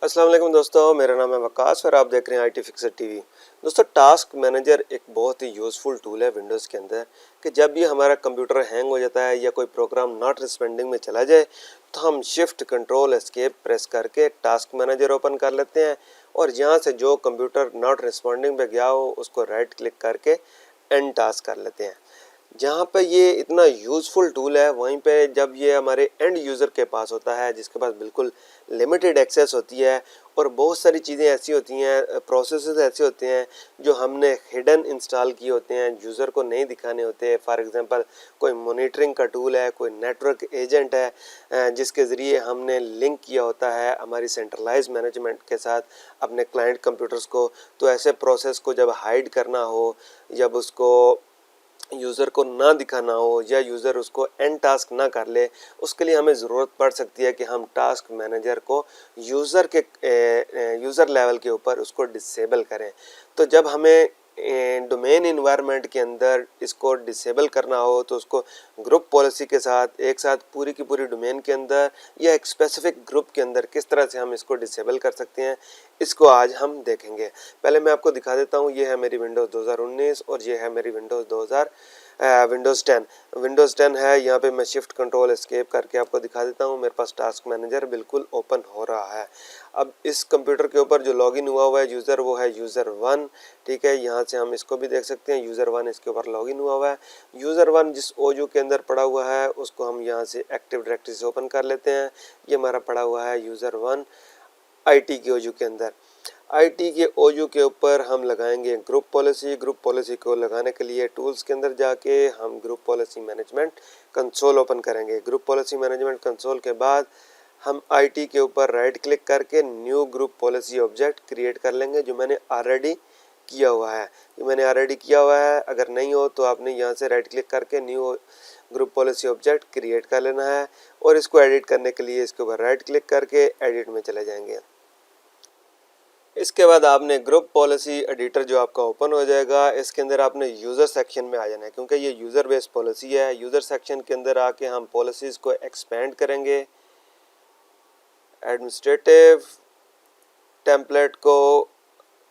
अस्सलाम वालेकुम दोस्तों, मेरा नाम है वकास और आप देख रहे हैं IT फिक्सर टीवी। दोस्तों, टास्क मैनेजर एक बहुत ही यूज़फुल टूल है विंडोज़ के अंदर कि जब भी हमारा कंप्यूटर हैंग हो जाता है या कोई प्रोग्राम नॉट रिस्पॉन्डिंग में चला जाए तो हम शिफ्ट कंट्रोल एस्केप प्रेस करके टास्क मैनेजर ओपन कर लेते हैं और यहाँ से जो कंप्यूटर नॉट रिस्पॉन्डिंग पे गया हो उसको राइट क्लिक करके एंड टास्क कर लेते हैं। जहाँ पे ये इतना यूज़फुल टूल है वहीं पे जब ये हमारे एंड यूज़र के पास होता है जिसके पास बिल्कुल लिमिटेड एक्सेस होती है और बहुत सारी चीज़ें ऐसी होती हैं, प्रोसेसेस ऐसे होते हैं जो हमने हिडन इंस्टॉल किए होते हैं, यूज़र को नहीं दिखाने होते। फॉर एग्जांपल कोई मॉनिटरिंग का टूल है, कोई नेटवर्क एजेंट है जिसके ज़रिए हमने लिंक किया होता है हमारी सेंट्रलाइज मैनेजमेंट के साथ अपने क्लाइंट कंप्यूटर्स को। तो ऐसे प्रोसेस को जब हाइड करना हो, जब उसको यूज़र को ना दिखाना हो या यूज़र उसको एंड टास्क ना कर ले, उसके लिए हमें ज़रूरत पड़ सकती है कि हम टास्क मैनेजर को यूज़र लेवल के ऊपर उसको डिसेबल करें। तो जब हमें डोमेन इन्वायरमेंट के अंदर इसको डिसेबल करना हो तो उसको ग्रुप पॉलिसी के साथ एक साथ पूरी की पूरी डोमेन के अंदर या एक स्पेसिफिक ग्रुप के अंदर किस तरह से हम इसको डिसेबल कर सकते हैं, इसको आज हम देखेंगे। पहले मैं आपको दिखा देता हूँ, ये है मेरी विंडोज़ 2019 और ये है मेरी विंडोज़ 10 है। यहाँ पे मैं शिफ्ट कंट्रोल एस्केप करके आपको दिखा देता हूँ। मेरे पास टास्क मैनेजर बिल्कुल ओपन हो रहा है। अब इस कंप्यूटर के ऊपर जो लॉगिन हुआ है यूज़र, वो है यूज़र 1। ठीक है, यहाँ से हम इसको भी देख सकते हैं, यूज़र 1 इसके ऊपर लॉगिन हुआ है। यूज़र 1 जिस ओयू के अंदर पड़ा हुआ है उसको हम यहाँ से एक्टिव डायरेक्टरी से ओपन कर लेते हैं। ये हमारा पड़ा हुआ है यूज़र 1 IT के ओयू के अंदर। IT के ओयू के ऊपर हम लगाएंगे ग्रुप पॉलिसी। ग्रुप पॉलिसी को लगाने के लिए टूल्स के अंदर जाके हम group policy management console open करेंगे। ग्रुप पॉलिसी मैनेजमेंट कंसोल के बाद हम IT के ऊपर राइट क्लिक करके new group policy object create कर लेंगे, जो मैंने ऑलरेडी किया हुआ है। अगर नहीं हो तो आपने यहाँ से राइट क्लिक करके new group policy object create कर लेना है और इसको एडिट करने के लिए इसके ऊपर राइट क्लिक करके एडिट में चले जाएंगे। इसके बाद आपने ग्रुप पॉलिसी एडिटर जो आपका ओपन हो जाएगा, इसके अंदर आपने यूज़र सेक्शन में आ जाना है क्योंकि ये यूज़र बेस्ड पॉलिसी है। यूज़र सेक्शन के अंदर आके हम पॉलिसीज़ को एक्सपेंड करेंगे। एडमिनिस्ट्रेटिव टेम्पलेट को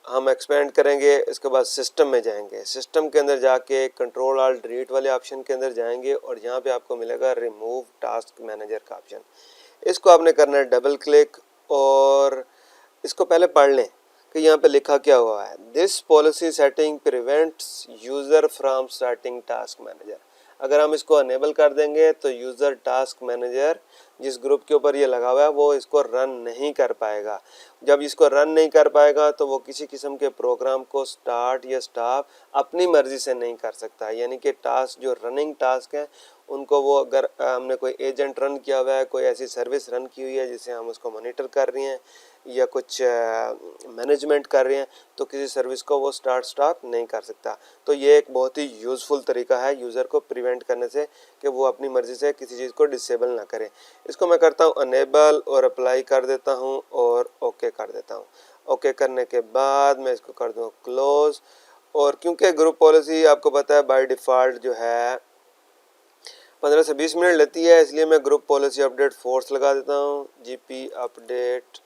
हम एक्सपेंड करेंगे। इसके बाद सिस्टम में जाएंगे। सिस्टम के अंदर जाके कंट्रोल ऑल्ट डिलीट वाले ऑप्शन के अंदर जाएंगे और यहाँ पे आपको मिलेगा रिमूव टास्क मैनेजर का ऑप्शन। इसको आपने करना है डबल क्लिक और इसको पहले पढ़ लें कि यहाँ पे लिखा क्या हुआ है। This policy setting prevents user from starting task manager. अगर हम इसको अनेबल कर देंगे तो यूज़र टास्क मैनेजर जिस ग्रुप के ऊपर ये लगा हुआ है वो इसको रन नहीं कर पाएगा। जब इसको रन नहीं कर पाएगा तो वो किसी किस्म के प्रोग्राम को स्टार्ट या स्टॉप अपनी मर्ज़ी से नहीं कर सकता। यानी कि टास्क जो रनिंग टास्क है उनको वो अगर हमने कोई एजेंट रन किया हुआ है, कोई ऐसी सर्विस रन की हुई है जिसे हम उसको मॉनिटर कर रहे हैं या कुछ मैनेजमेंट कर रहे हैं, तो किसी सर्विस को वो स्टार्ट स्टॉप नहीं कर सकता। तो ये एक बहुत ही यूज़फुल तरीका है यूज़र को प्रिवेंट करने से कि वो अपनी मर्ज़ी से किसी चीज़ को डिसेबल ना करे। इसको मैं करता हूँ अनेबल और अप्लाई कर देता हूँ और ओके कर देता हूँ। ओके करने के बाद मैं इसको कर दूँ क्लोज़। और क्योंकि ग्रुप पॉलिसी आपको पता है बाय डिफ़ॉल्ट जो है 15 से 20 मिनट लेती है, इसलिए मैं ग्रुप पॉलिसी अपडेट फोर्स लगा देता हूँ। GP update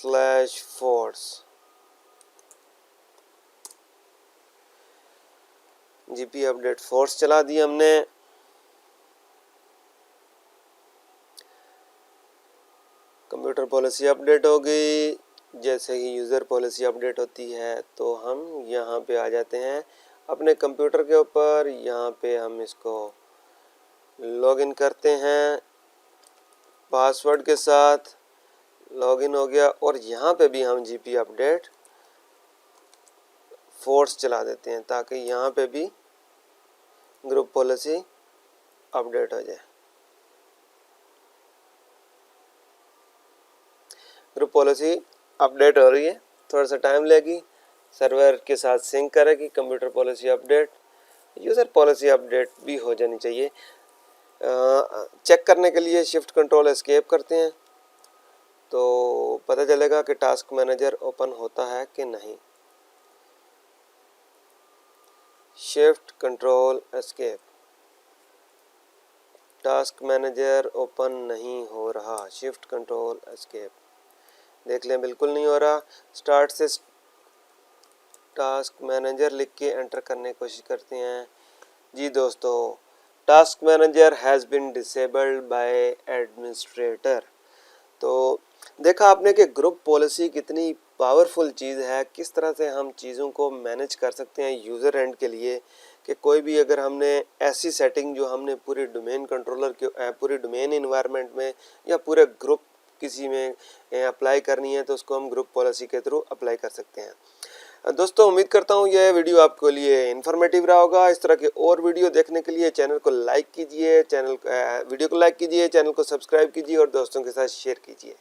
/force GP update force चला दी हमने। कंप्यूटर पॉलिसी अपडेट हो गई। जैसे ही यूज़र पॉलिसी अपडेट होती है तो हम यहाँ पे आ जाते हैं अपने कंप्यूटर के ऊपर। यहाँ पे हम इसको लॉगिन करते हैं पासवर्ड के साथ। लॉगिन हो गया और यहाँ पे भी हम GP अपडेट फोर्स चला देते हैं ताकि यहाँ पे भी ग्रुप पॉलिसी अपडेट हो जाए। ग्रुप पॉलिसी अपडेट हो रही है, थोड़ा सा टाइम लेगी, सर्वर के साथ सिंक करेगी। Computer policy update, user policy update भी हो जानी चाहिए। चेक करने के लिए शिफ्ट कंट्रोल एस्केप करते हैं तो पता चलेगा कि टास्क मैनेजर ओपन होता है कि नहीं। Shift control escape. Task manager open नहीं हो रहा, शिफ्ट कंट्रोल एस्केप, देख लें बिल्कुल नहीं हो रहा। स्टार्ट से टास्क मैनेजर लिख के एंटर करने की कोशिश करते हैं। जी दोस्तों, task manager has been disabled by administrator. तो देखा आपने कि ग्रुप पॉलिसी कितनी पावरफुल चीज़ है, किस तरह से हम चीज़ों को मैनेज कर सकते हैं यूज़र एंड के लिए, कि कोई भी अगर हमने ऐसी सेटिंग जो हमने पूरी डोमेन कंट्रोलर के पूरी डोमेन इन्वायरमेंट में या पूरे ग्रुप किसी में अप्लाई करनी है तो उसको हम ग्रुप पॉलिसी के थ्रू अप्लाई कर सकते हैं। दोस्तों उम्मीद करता हूँ यह वीडियो आपके लिए इन्फॉर्मेटिव रहा होगा। इस तरह के और वीडियो देखने के लिए चैनल को लाइक कीजिए, वीडियो को लाइक कीजिए, चैनल को सब्सक्राइब कीजिए और दोस्तों के साथ शेयर कीजिए।